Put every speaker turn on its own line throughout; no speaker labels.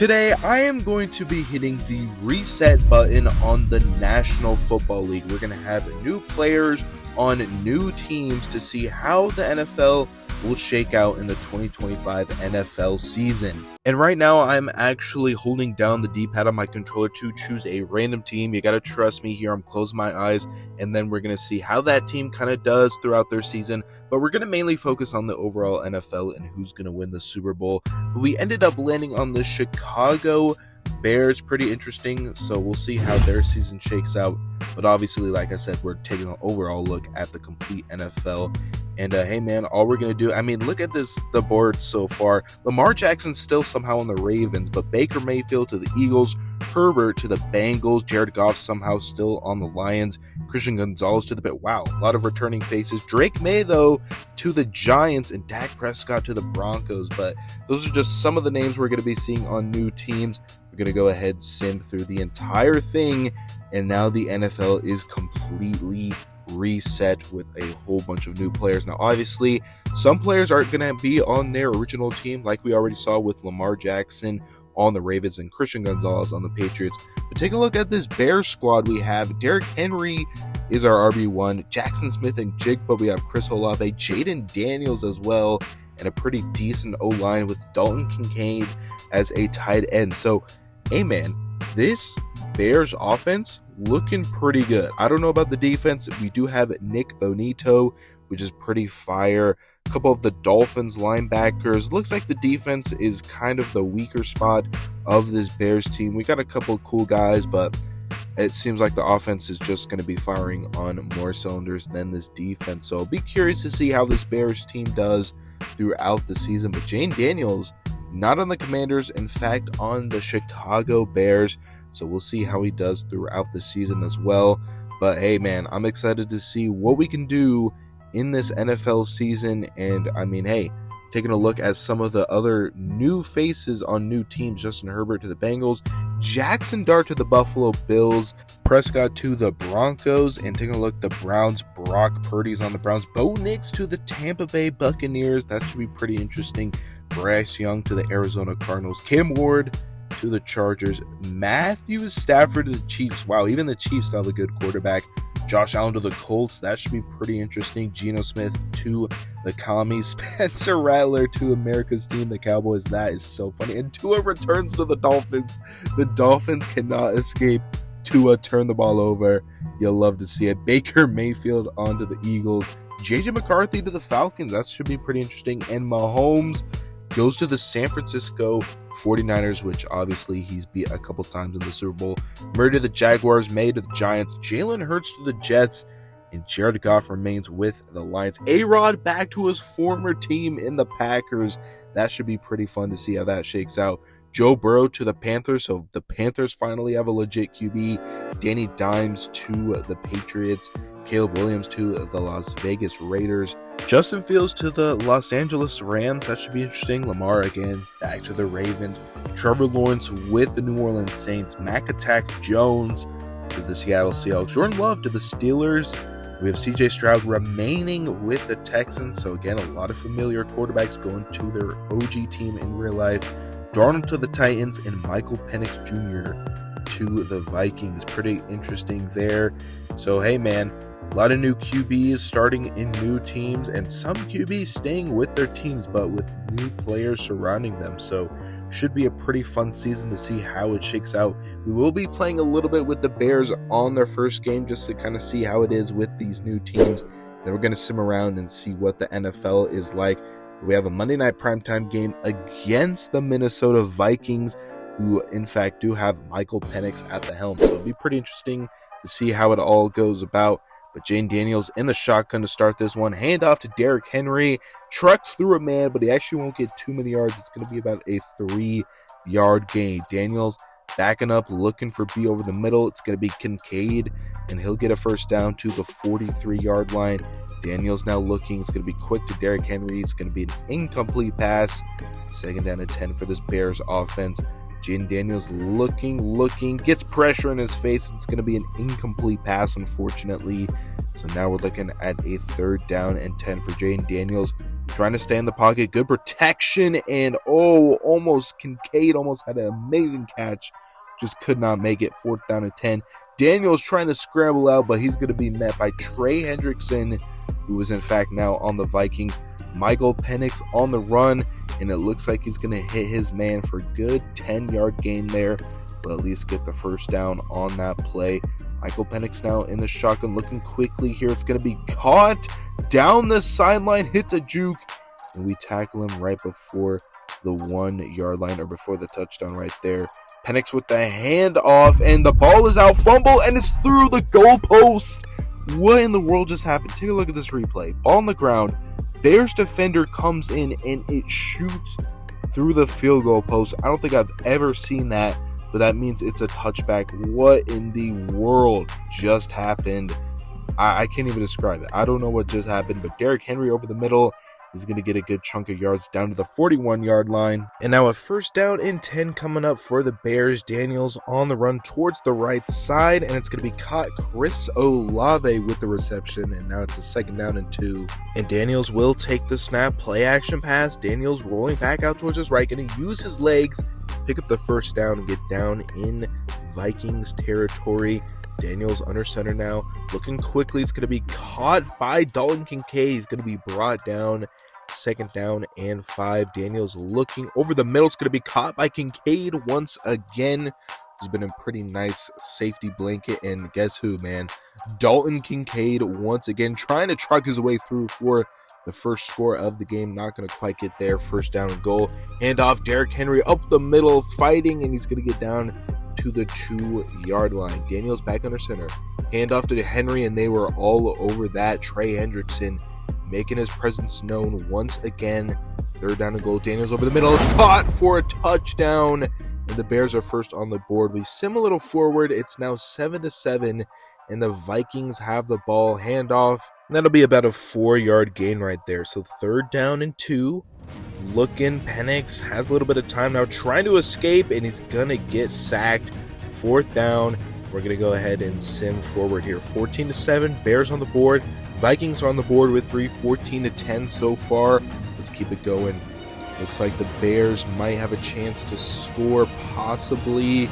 Today, I am going to be hitting the reset button on the National Football League. We're going to have new players on new teams to see how the NFL will shake out in the 2025 NFL season. And right now, I'm actually holding down the D-pad on my controller to choose a random team. You got to trust me here. I'm closing my eyes, and then we're going to see how that team kind of does throughout their season. But we're going to mainly focus on the overall NFL and who's going to win the Super Bowl. But we ended up landing on the Chicago Bears. Pretty interesting, so we'll see how their season shakes out. But obviously, like I said, we're taking an overall look at the complete NFL. And hey man, all we're gonna do, look at the board so far. Lamar Jackson's still somehow on the Ravens, but Baker Mayfield to the Eagles, Herbert to the Bengals, Jared Goff somehow still on the Lions, Christian Gonzalez to the wow, a lot of returning faces. Drake May though to the Giants, and Dak Prescott to the Broncos. But those are just some of the names we're gonna be seeing on new teams. We're gonna go ahead, sim through the entire thing, and now the NFL is completely reset with a whole bunch of new players. Now obviously some players aren't going to be on their original team, like we already saw with Lamar Jackson on the Ravens and Christian Gonzalez on the Patriots. But take a look at this Bears squad. We have Derrick Henry is our RB1, Jackson Smith and Jigba. We have Chris Olave, Jaden Daniels as well, and a pretty decent O-line with Dalton Kincaid as a tight end. So hey man, this Bears offense looking pretty good. I don't know about the defense. We do have Nick Bonito, which is pretty fire. A couple of the Dolphins linebackers. Looks like the defense is kind of the weaker spot of this Bears team. We got a couple of cool guys, but it seems like the offense is just going to be firing on more cylinders than this defense. So I'll be curious to see how this Bears team does throughout the season. But Jaden Daniels, not on the Commanders, in fact on the Chicago Bears. So we'll see how he does throughout the season as well. But hey man, I'm excited to see what we can do in this NFL season. And hey, taking a look at some of the other new faces on new teams. Justin Herbert to the Bengals, Jackson Dart to the Buffalo Bills, Prescott to the Broncos, and taking a look, the Browns, Brock Purdy's on the Browns, Bo Nix to the Tampa Bay Buccaneers. That should be pretty interesting. Bryce Young to the Arizona Cardinals, Cam Ward to the Chargers, Matthew Stafford to the Chiefs. Wow, even the Chiefs have a good quarterback. Josh Allen to the Colts. That should be pretty interesting. Geno Smith to the Commies. Spencer Rattler to America's team, the Cowboys. That is so funny. And Tua returns to the Dolphins. The Dolphins cannot escape Tua turn the ball over. You'll love to see it. Baker Mayfield onto the Eagles. JJ McCarthy to the Falcons. That should be pretty interesting. And Mahomes goes to the San Francisco 49ers, which obviously he's beat a couple times in the Super Bowl. Murray to the Jaguars, May to the Giants, Jalen Hurts to the Jets, and Jared Goff remains with the Lions. A-Rod back to his former team in the Packers. That should be pretty fun to see how that shakes out. Joe Burrow to the Panthers, so the Panthers finally have a legit QB. Danny Dimes to the Patriots, Caleb Williams to the Las Vegas Raiders, Justin Fields to the Los Angeles Rams. That should be interesting. Lamar again back to the Ravens, Trevor Lawrence with the New Orleans Saints, Mac Attack Jones to the Seattle Seahawks, Jordan Love to the Steelers. We have CJ Stroud remaining with the Texans. So again, a lot of familiar quarterbacks going to their OG team in real life. Darnold to the Titans, and Michael Penix Jr. to the Vikings. Pretty interesting there. So hey man, a lot of new QBs starting in new teams, and some QBs staying with their teams but with new players surrounding them. So should be a pretty fun season to see how it shakes out. We will be playing a little bit with the Bears on their first game just to kind of see how it is with these new teams. Then we're going to sim around and see what the NFL is like. We have a Monday night primetime game against the Minnesota Vikings, who in fact do have Michael Penix at the helm. So it'll be pretty interesting to see how it all goes about. But Jaden Daniels in the shotgun to start this one. Handoff to Derrick Henry. Trucks through a man, but he actually won't get too many yards. It's going to be about a 3-yard gain. Daniels backing up, looking for B over the middle. It's going to be Kincaid, and he'll get a first down to the 43-yard line. Daniels now looking. It's going to be quick to Derrick Henry. It's going to be an incomplete pass. Second down and 10 for this Bears offense. Jaden Daniels looking, gets pressure in his face. It's going to be an incomplete pass, unfortunately. So now we're looking at a third down and 10 for Jaden Daniels. trying to stay in the pocket. Good protection, and almost Kincaid almost had an amazing catch. Just could not make it. 4th down and 10. Daniels trying to scramble out, but he's going to be met by Trey Hendrickson, who is in fact now on the Vikings. Michael Penix on the run, and it looks like he's going to hit his man for a good 10-yard gain there, but at least get the first down on that play. Michael Penix now in the shotgun, looking quickly here. It's going to be caught down the sideline, hits a juke, and we tackle him right before the 1-yard line, or before the touchdown right there. Penix with the handoff, and the ball is out, fumble, and it's through the goalpost. What in the world just happened? Take a look at this replay. Ball on the ground. Bears defender comes in, and it shoots through the field goal post. I don't think I've ever seen that, but that means it's a touchback. What in the world just happened? I can't even describe it. I don't know what just happened, but Derrick Henry over the middle is going to get a good chunk of yards down to the 41-yard line. And now a 1st down and 10 coming up for the Bears. Daniels on the run towards the right side, and it's going to be caught. Chris Olave with the reception, and now it's a 2nd down and 2. And Daniels will take the snap, play action pass. Daniels rolling back out towards his right, going to use his legs, pick up the 1st down, and get down in Vikings territory. Daniels under center now, looking quickly. It's going to be caught by Dalton Kincaid. He's going to be brought down. 2nd down and 5. Daniels looking over the middle. It's going to be caught by Kincaid once again. He's been a pretty nice safety blanket. And guess who, man? Dalton Kincaid once again trying to truck his way through for the first score of the game. Not going to quite get there. 1st down and goal. Handoff. Derrick Henry up the middle fighting, and he's going to get down to the 2-yard line. Daniels back under center. Handoff to Henry, and they were all over that. Trey Hendrickson making his presence known once again. 3rd down and goal. Daniels over the middle. It's caught for a touchdown, and the Bears are first on the board. We sim a little forward. It's now 7-7, and the Vikings have the ball. Handoff, and that'll be about a 4-yard gain right there. So 3rd down and 2. Looking, Penix has a little bit of time now, trying to escape, and he's gonna get sacked. 4th down. We're gonna go ahead and sim forward here. 14-7, Bears on the board. Vikings are on the board with 3, 14-10 so far. Let's keep it going. Looks like the Bears might have a chance to score, possibly.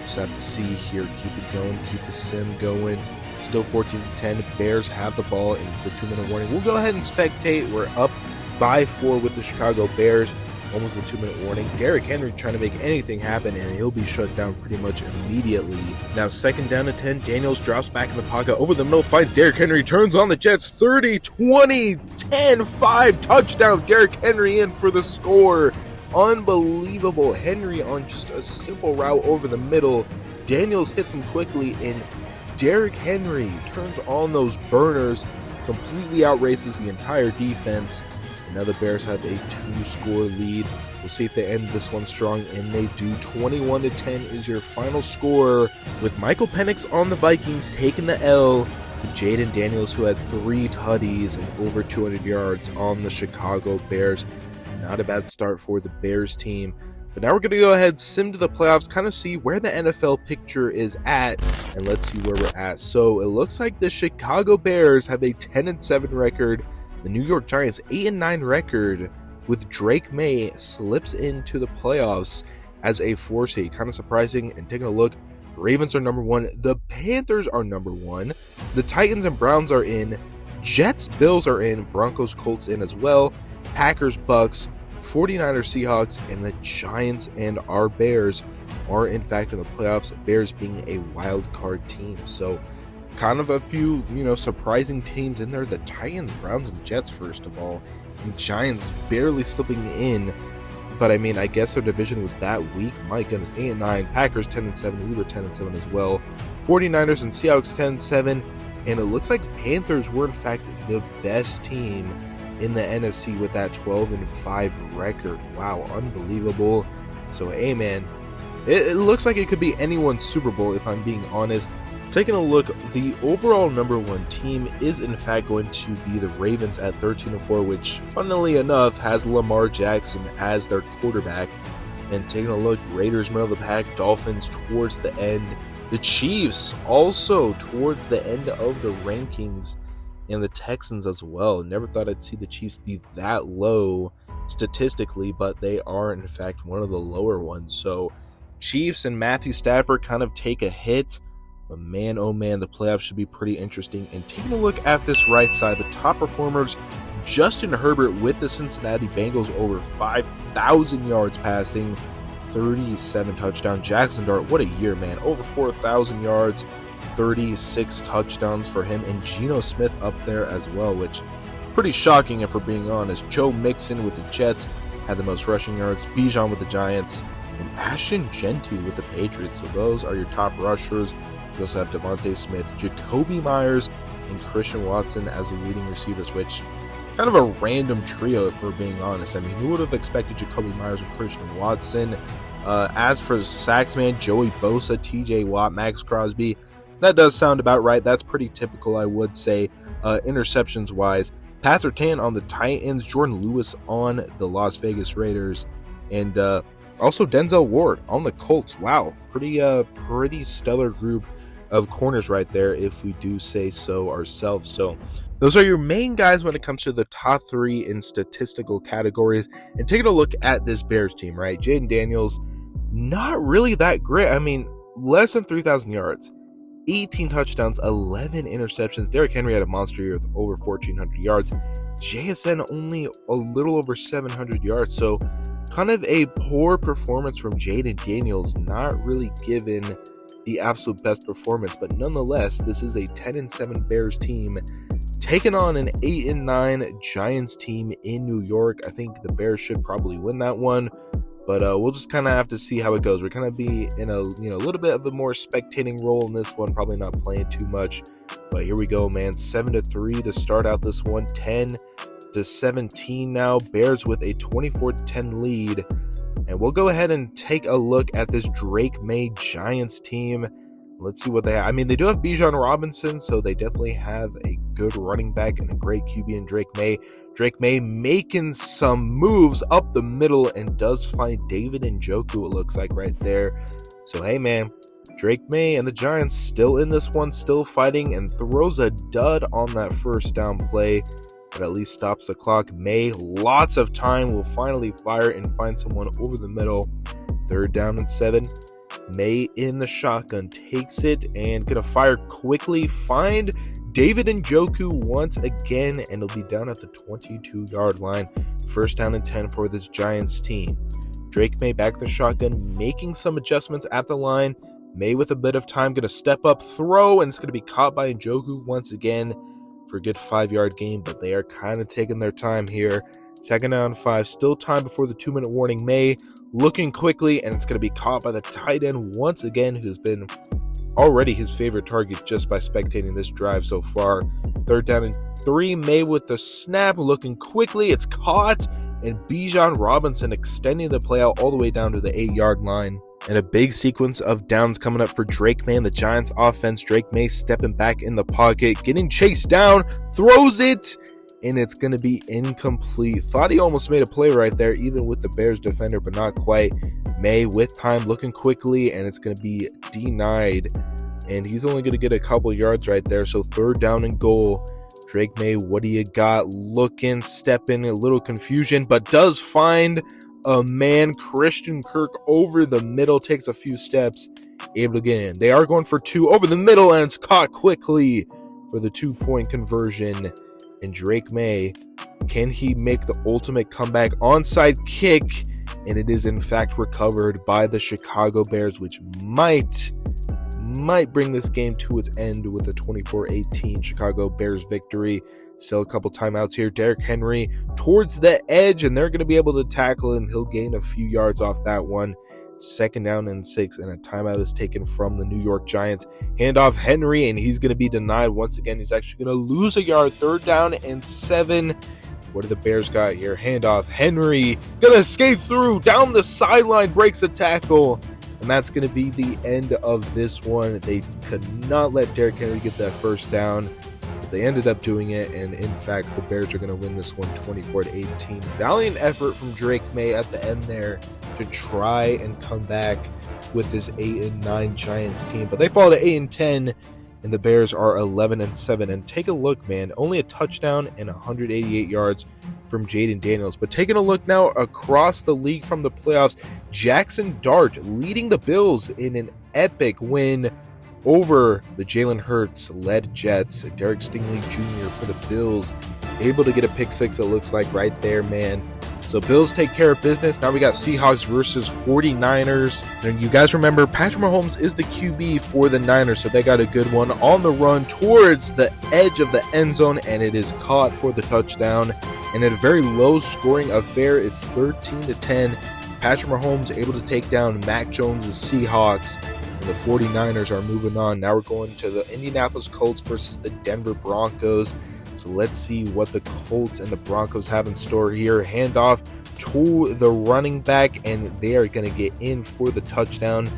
Just have to see here. Keep it going. Keep the sim going. Still 14-10. Bears have the ball, and it's the 2-minute warning. We'll go ahead and spectate. We're up by 4 with the Chicago Bears. Almost a 2-minute warning. Derrick Henry trying to make anything happen, and he'll be shut down pretty much immediately. Now 2nd down and 10. Daniels drops back in the pocket. Over the middle, finds Derrick Henry. Turns on the Jets. 30, 20, 10, 5. Touchdown. Derrick Henry in for the score. Unbelievable. Henry on just a simple route over the middle. Daniels hits him quickly, and Derrick Henry turns on those burners. Completely outraces the entire defense. Now the Bears have a 2-score lead. We'll see if they end this one strong, and they do. 21-10 is your final score, with Michael Penix on the Vikings taking the L. Jaden Daniels, who had 3 tutties and over 200 yards on the Chicago Bears. Not a bad start for the Bears team. But now we're going to go ahead, sim to the playoffs, kind of see where the NFL picture is at, and let's see where we're at. So it looks like the Chicago Bears have a 10-7 record. The New York Giants 8-9 record, with Drake May slips into the playoffs as a 4 seed. Kind of surprising. And taking a look, Ravens are number 1. The Panthers are number 1. The Titans and Browns are in. Jets, Bills are in. Broncos, Colts in as well. Packers, Bucks, 49ers, Seahawks, and the Giants and our Bears are in fact in the playoffs. Bears being a wild card team. So kind of a few, surprising teams in there. The Titans, Browns, and Jets, first of all. And Giants barely slipping in. But, I guess their division was that weak. My goodness, 8-9. Packers, 10-7. We were 10-7 as well. 49ers and Seahawks, 10-7. And it looks like the Panthers were, in fact, the best team in the NFC with that 12-5 record. Wow, unbelievable. So, hey, man, it looks like it could be anyone's Super Bowl, if I'm being honest. Taking a look, the overall number 1 team is in fact going to be the Ravens at 13-4, which, funnily enough, has Lamar Jackson as their quarterback. And taking a look, Raiders middle of the pack, Dolphins towards the end, the Chiefs also towards the end of the rankings. and the Texans as well. Never thought I'd see the Chiefs be that low statistically, but they are in fact one of the lower ones. So Chiefs and Matthew Stafford kind of take a hit, but man, oh man, the playoffs should be pretty interesting. And taking a look at this right side, the top performers, Justin Herbert with the Cincinnati Bengals, over 5,000 yards passing, 37 touchdowns. Jackson Dart, what a year, man, over 4,000 yards, 36 touchdowns for him. And Geno Smith up there as well, which pretty shocking if we're being honest. Joe Mixon with the Jets had the most rushing yards, Bijan with the Giants, and Ashton Genty with the Patriots. So those are your top rushers. You also have Devontae Smith, Jacoby Myers, and Christian Watson as the leading receivers, which kind of a random trio if we're being honest. I mean, who would have expected Jacoby Myers and Christian Watson? As for sacks, man, Joey Bosa, TJ Watt, Max Crosby, that does sound about right. That's pretty typical, I would say, interceptions-wise. Pat Surtain on the Titans, Jordan Lewis on the Las Vegas Raiders, and also Denzel Ward on the Colts. Wow, pretty stellar group of corners right there, if we do say so ourselves. So those are your main guys when it comes to the top three in statistical categories. And taking a look at this Bears team, right? Jaden Daniels, not really that great. I mean, less than 3,000 yards, 18 touchdowns, 11 interceptions. Derrick Henry had a monster year with over 1,400 yards. JSN only a little over 700 yards. So kind of a poor performance from Jaden Daniels, not really given the absolute best performance, but nonetheless, this is a 10-7 Bears team taking on an 8-9 Giants team in New York. I think the Bears should probably win that one, but we'll just kind of have to see how it goes. We're kind of be in a little bit of a more spectating role in this one, probably not playing too much, but here we go, man. 7-3 to start out this one, 10-17 now. Bears with a 24-10 lead. And we'll go ahead and take a look at this Drake May Giants team. Let's see what they have. I mean, they do have Bijan Robinson, so they definitely have a good running back and a great QB in Drake May. Drake May making some moves up the middle and does find David Njoku, it looks like, right there. So, hey, man, Drake May and the Giants still in this one, still fighting, and throws a dud on that first down play. But at least stops the clock. May, lots of time, will finally fire and find someone over the middle. 3rd down and 7. May in the shotgun takes it and gonna fire quickly. Find David Njoku once again, and it'll be down at the 22-yard line. 1st down and 10 for this Giants team. Drake May back to the shotgun, making some adjustments at the line. May with a bit of time, gonna step up, throw, and it's gonna be caught by Njoku once again for a good 5-yard gain, but they are kind of taking their time here. 2nd down and 5, still time before the 2-minute warning. May looking quickly, and it's going to be caught by the tight end once again, who's been already his favorite target just by spectating this drive so far. 3rd down and 3, May with the snap, looking quickly, it's caught, and Bijan Robinson extending the play out all the way down to the 8-yard line. And a big sequence of downs coming up for Drake May and the Giants offense. Drake May stepping back in the pocket, getting chased down, throws it, and it's going to be incomplete. Thought he almost made a play right there, even with the Bears defender, but not quite. May with time, looking quickly, and it's going to be denied. And he's only going to get a couple yards right there, so 3rd down and goal. Drake May, what do you got? Looking, stepping, a little confusion, but does find a man. Christian Kirk over the middle, takes a few steps, able to get in. They are going for 2 over the middle, and it's caught quickly for the 2-point conversion. And Drake May, can he make the ultimate comeback? Onside kick, and it is in fact recovered by the Chicago Bears, which might bring this game to its end with a 24-18 Chicago Bears victory. Still a couple timeouts here. Derrick Henry towards the edge, and they're going to be able to tackle him. He'll gain a few yards off that one. 2nd down and 6, and a timeout is taken from the New York Giants. Handoff Henry, and he's going to be denied once again. He's actually going to lose a yard. 3rd down and 7. What do the Bears got here? Handoff Henry, going to escape through, down the sideline, breaks a tackle, and that's going to be the end of this one. They could not let Derrick Henry get that 1st down, but they ended up doing it, and in fact, the Bears are going to win this one 24-18. Valiant effort from Drake May at the end there to try and come back with this 8-9 Giants team, but they fall to 8-10, and the Bears are 11-7. And take a look, man, only a touchdown and 188 yards from Jaden Daniels. But taking a look now across the league from the playoffs, Jackson Dart leading the Bills in an epic win over the Jalen Hurts-led Jets. Derek Stingley Jr. for the Bills, able to get a pick six, it looks like, right there, man. So Bills take care of business. Now we got Seahawks versus 49ers. And you guys remember, Patrick Mahomes is the QB for the Niners, so they got a good one on the run towards the edge of the end zone, and it is caught for the touchdown. And in a very low-scoring affair, it's 13-10. Patrick Mahomes able to take down Mac Jones' Seahawks, and the 49ers are moving on. Now we're going to the Indianapolis Colts versus the Denver Broncos. So let's see what the Colts and the Broncos have in store here. Handoff to the running back, and they are going to get in for the touchdown.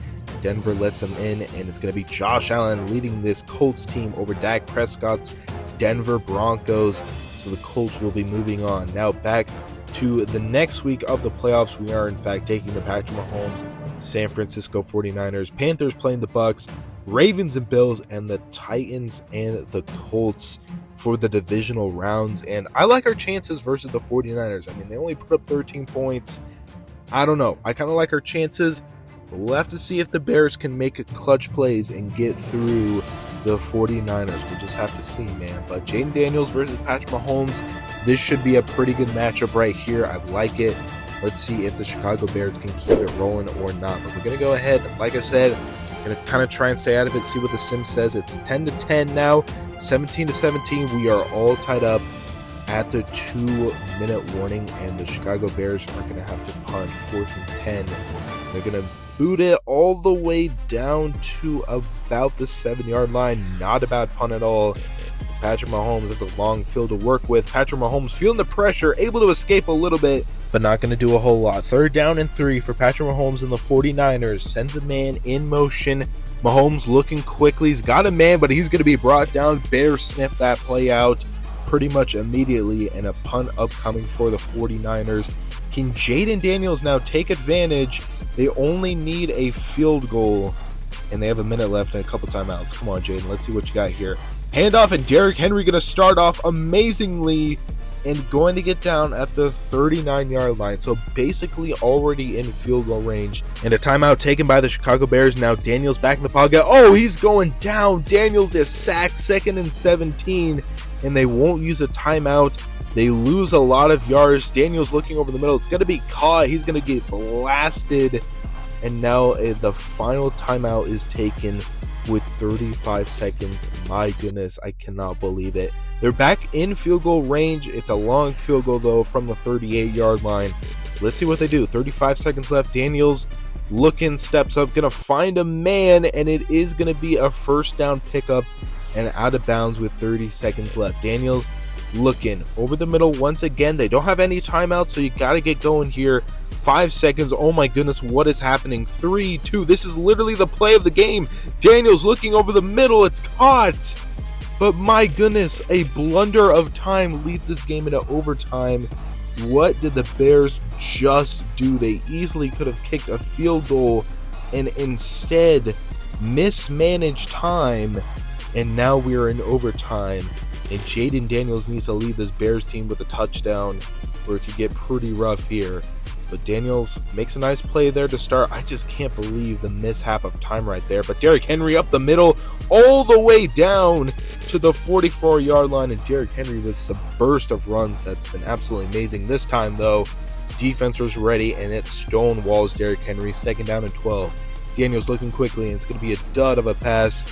Denver lets them in, and it's going to be Josh Allen leading this Colts team over Dak Prescott's Denver Broncos. So the Colts will be moving on. Now back to the next week of the playoffs. We are, in fact, taking the Patrick Mahomes San Francisco 49ers. Panthers playing the Bucks, Ravens and Bills, and the Titans and the Colts for the divisional rounds. And I like our chances versus the 49ers. I mean, they only put up 13 points. I don't know. I kind of like our chances. We'll have to see if the Bears can make clutch plays and get through the 49ers. We'll just have to see, man. But Jaden Daniels versus Patrick Mahomes, this should be a pretty good matchup right here. I like it. Let's see if the Chicago Bears can keep it rolling or not. But we're going to go ahead, like I said, going to kind of try and stay out of it, see what the sim says. It's 10-10 now, 17-17. We are all tied up at the 2-minute warning, and the Chicago Bears are going to have to punt 4th and 10. They're going to boot it all the way down to about the 7-yard line. Not a bad punt at all. Patrick Mahomes has a long field to work with. Patrick Mahomes feeling the pressure, able to escape a little bit, but not going to do a whole lot. 3rd down and 3 for Patrick Mahomes and the 49ers. Sends a man in motion. Mahomes looking quickly. He's got a man, but he's going to be brought down. Bears sniff that play out pretty much immediately, and a punt upcoming for the 49ers. Can Jaden Daniels now take advantage? They only need a field goal, and they have a minute left and a couple timeouts. Come on, Jaden. Let's see what you got here. Handoff, and Derrick Henry going to start off amazingly and going to get down at the 39-yard line. So basically already in field goal range. And a timeout taken by the Chicago Bears. Now Daniels back in the pocket. Oh, he's going down. Daniels is sacked, 2nd and 17, and they won't use a timeout. They lose a lot of yards. Daniels looking over the middle. It's going to be caught. He's going to get blasted. And now the final timeout is taken with 35 seconds. My goodness, I cannot believe it. They're back in field goal range. It's a long field goal, though, from the 38-yard line. Let's see what they do. 35 seconds left. Daniels looking, steps up, going to find a man, and it is going to be a 1st down pickup and out of bounds with 30 seconds left. Daniels looking over the middle once again. They don't have any timeouts, so you got to get going here. 5 seconds. Oh my goodness, what is happening? 3, 2. This is literally the play of the game. Daniels looking over the middle. It's caught. But my goodness, a blunder of time leads this game into overtime. What did the Bears just do? They easily could have kicked a field goal and instead mismanaged time. And now we are in overtime. And Jaden Daniels needs to lead this Bears team with a touchdown, or it could get pretty rough here. But Daniels makes a nice play there to start. I just can't believe the mishap of time right there. But Derrick Henry up the middle, all the way down to the 44-yard line. And Derrick Henry with a burst of runs that's been absolutely amazing. This time, though, defense was ready, and it stonewalls Derrick Henry. 2nd down and 12. Daniels looking quickly, and it's going to be a dud of a pass.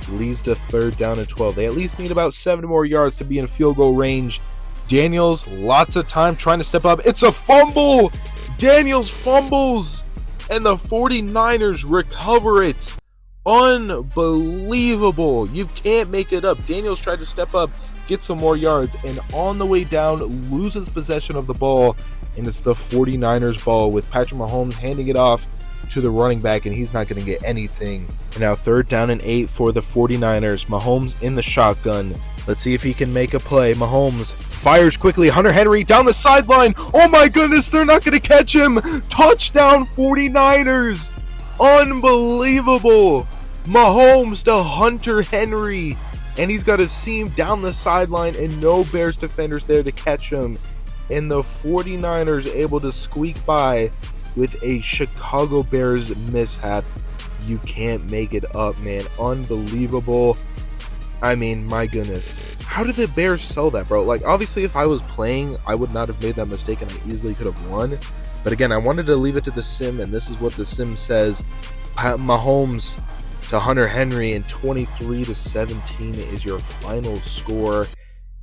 Leads to 3rd down and 12. They at least need about 7 more yards to be in field goal range. Daniels, lots of time trying to step up. It's a fumble! Daniels fumbles, and the 49ers recover it. Unbelievable. You can't make it up. Daniels tried to step up, get some more yards, and on the way down, loses possession of the ball, and it's the 49ers ball with Patrick Mahomes handing it off to the running back, and he's not going to get anything. And now 3rd down and 8 for the 49ers. Mahomes in the shotgun. Let's see if he can make a play. Mahomes fires quickly. Hunter Henry down the sideline. Oh my goodness, they're not going to catch him. Touchdown 49ers. Unbelievable. Mahomes to Hunter Henry. And he's got a seam down the sideline and no Bears defenders there to catch him. And the 49ers able to squeak by with a Chicago Bears mishap. You can't make it up, man. Unbelievable. I mean, my goodness. How did the Bears sell that, bro? Like, obviously, if I was playing, I would not have made that mistake and I easily could have won. But again, I wanted to leave it to the sim, and this is what the sim says. Mahomes to Hunter Henry, and 23-17 is your final score.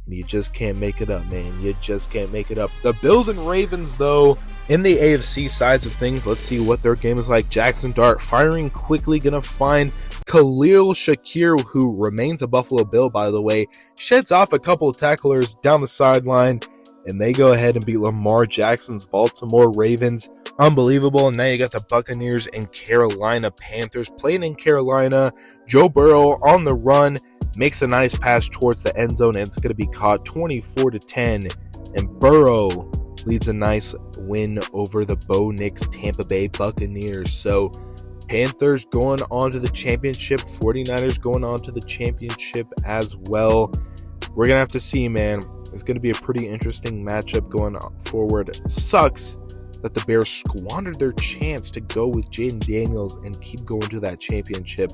And you just can't make it up, man. You just can't make it up. The Bills and Ravens, though, in the AFC sides of things, let's see what their game is like. Jackson Dart firing quickly, gonna find Khalil Shakir, who remains a Buffalo Bill, by the way, sheds off a couple of tacklers down the sideline, and they go ahead and beat Lamar Jackson's Baltimore Ravens. Unbelievable. And now you got the Buccaneers and Carolina Panthers playing in Carolina. Joe Burrow on the run makes a nice pass towards the end zone, and it's going to be caught 24-10. And Burrow leads a nice win over the Bo Nix Tampa Bay Buccaneers. So Panthers going on to the championship, 49ers going on to the championship as well. We're going to have to see, man. It's going to be a pretty interesting matchup going forward. It sucks that the Bears squandered their chance to go with Jaden Daniels and keep going to that championship.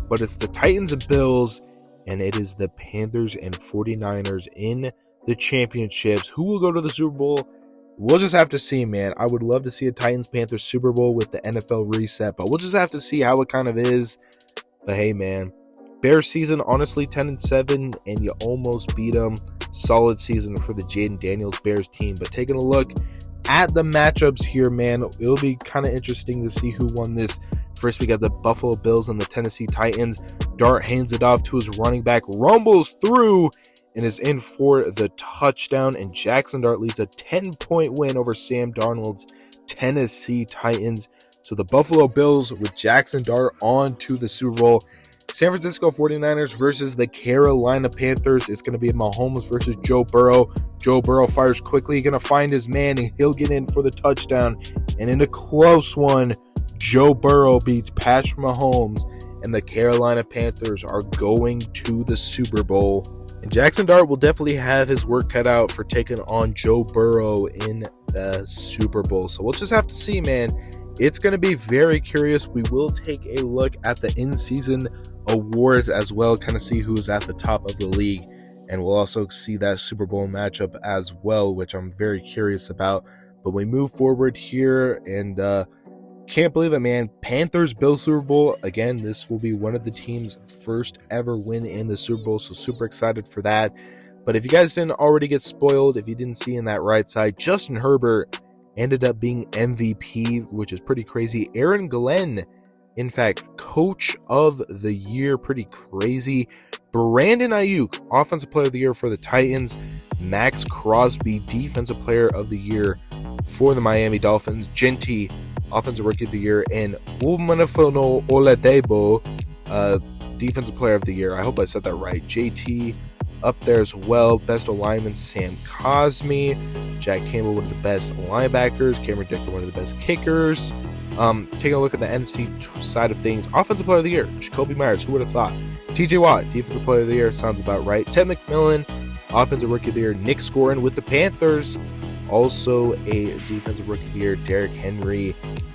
But it's the Titans and Bills, and it is the Panthers and 49ers in the championships. Who will go to the Super Bowl? We'll just have to see, man. I would love to see a Titans-Panthers Super Bowl with the NFL reset, but we'll just have to see how it kind of is. But hey, man, Bears season, honestly, 10-7, and you almost beat them. Solid season for the Jaden Daniels Bears team. But taking a look at the matchups here, man, it'll be kind of interesting to see who won this. First, we got the Buffalo Bills and the Tennessee Titans. Dart hands it off to his running back, rumbles through, and is in for the touchdown. And Jackson Dart leads a 10-point win over Sam Darnold's Tennessee Titans. So the Buffalo Bills with Jackson Dart on to the Super Bowl. San Francisco 49ers versus the Carolina Panthers. It's going to be Mahomes versus Joe Burrow. Joe Burrow fires quickly, going to find his man, and he'll get in for the touchdown. And in a close one, Joe Burrow beats Patrick Mahomes, and the Carolina Panthers are going to the Super Bowl. And Jackson Dart will definitely have his work cut out for taking on Joe Burrow in the Super Bowl. So we'll just have to see, man. It's going to be very curious. We will take a look at the in-season awards as well, kind of see who's at the top of the league. And we'll also see that Super Bowl matchup as well, which I'm very curious about. But we move forward here, and can't believe it, man. Panthers Bills Super Bowl. Again, this will be one of the team's first ever win in the Super Bowl, so super excited for that. But if you guys didn't already get spoiled, if you didn't see in that right side, Justin Herbert ended up being MVP, which is pretty crazy. Aaron Glenn, in fact, Coach of the Year, pretty crazy. Brandon Ayuk, Offensive Player of the Year for the Titans. Max Crosby, Defensive Player of the Year for the Miami Dolphins. Genty, Offensive Rookie of the Year. And Umanafono Oladebo, Defensive Player of the Year. I hope I said that right. JT up there as well. Best alignment, Sam Cosmi. Jack Campbell, one of the best linebackers. Cameron Dicker, one of the best kickers. Taking a look at the NFC side of things. Offensive Player of the Year, Jacoby Myers. Who would have thought? TJ Watt, Defensive Player of the Year. Sounds about right. Ted McMillan, Offensive Rookie of the Year. Nick Scorin with the Panthers. Also a Defensive Rookie of the Year. Derrick Henry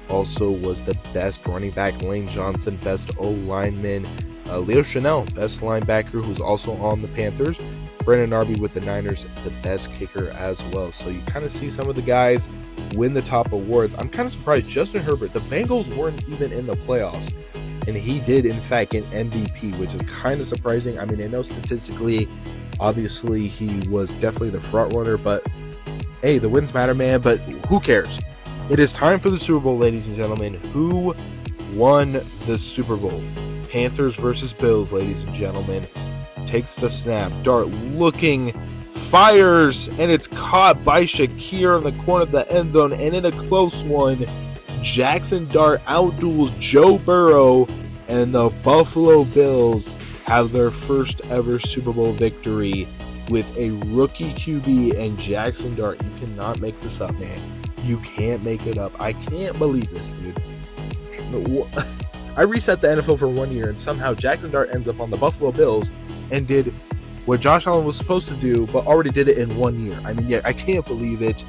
also was the best running back. Lane Johnson, best O-lineman. Leo Chanel, best linebacker, who's also on the Panthers. Brandon Arby with the Niners, the best kicker as well. So you kind of see some of the guys win the top awards. I'm kind of surprised Justin Herbert, the Bengals weren't even in the playoffs, and he did in fact get MVP, which is kind of surprising. I mean, I know statistically, obviously he was definitely the front runner, but hey, the wins matter, man. But who cares? It is time for the Super Bowl, ladies and gentlemen. Who won the Super Bowl? Panthers versus Bills, ladies and gentlemen. Takes the snap. Dart looking, fires, and it's caught by Shakir in the corner of the end zone. And in a close one, Jackson Dart outduels Joe Burrow, and the Buffalo Bills have their first ever Super Bowl victory with a rookie QB and Jackson Dart. You cannot make this up, man. You can't make it up. I can't believe this, dude. I reset the NFL for 1 year, and somehow Jackson Dart ends up on the Buffalo Bills and did what Josh Allen was supposed to do, but already did it in 1 year. I mean, yeah, I can't believe it.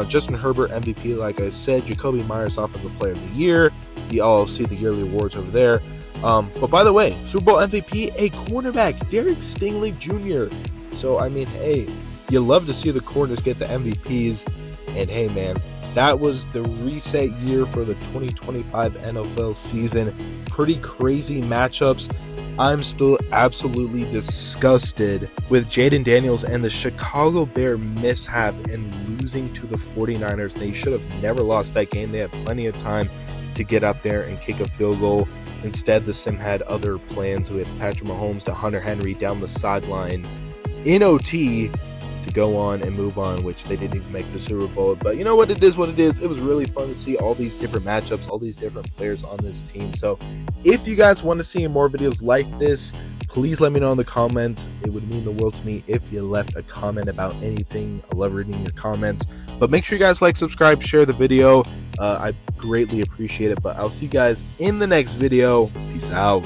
Justin Herbert, MVP, like I said. Jacoby Myers, Offensive Player of the Year. You all see the yearly awards over there. But by the way, Super Bowl MVP, a cornerback, Derek Stingley Jr. So, I mean, hey, you love to see the corners get the MVPs. And hey, man, that was the reset year for the 2025 NFL season. Pretty crazy matchups. I'm still absolutely disgusted with Jaden Daniels and the Chicago Bear mishap and losing to the 49ers. They should have never lost that game. They had plenty of time to get up there and kick a field goal. Instead, the Sim had other plans with Patrick Mahomes to Hunter Henry down the sideline in OT to go on and move on, which they didn't even make the Super Bowl. But you know what? It is what it is. It was really fun to see all these different matchups, all these different players on this team. So if you guys want to see more videos like this, please let me know in the comments. It would mean the world to me if you left a comment about anything. I love reading your comments. But make sure you guys like, subscribe, share the video. I greatly appreciate it. But I'll see you guys in the next video. Peace out.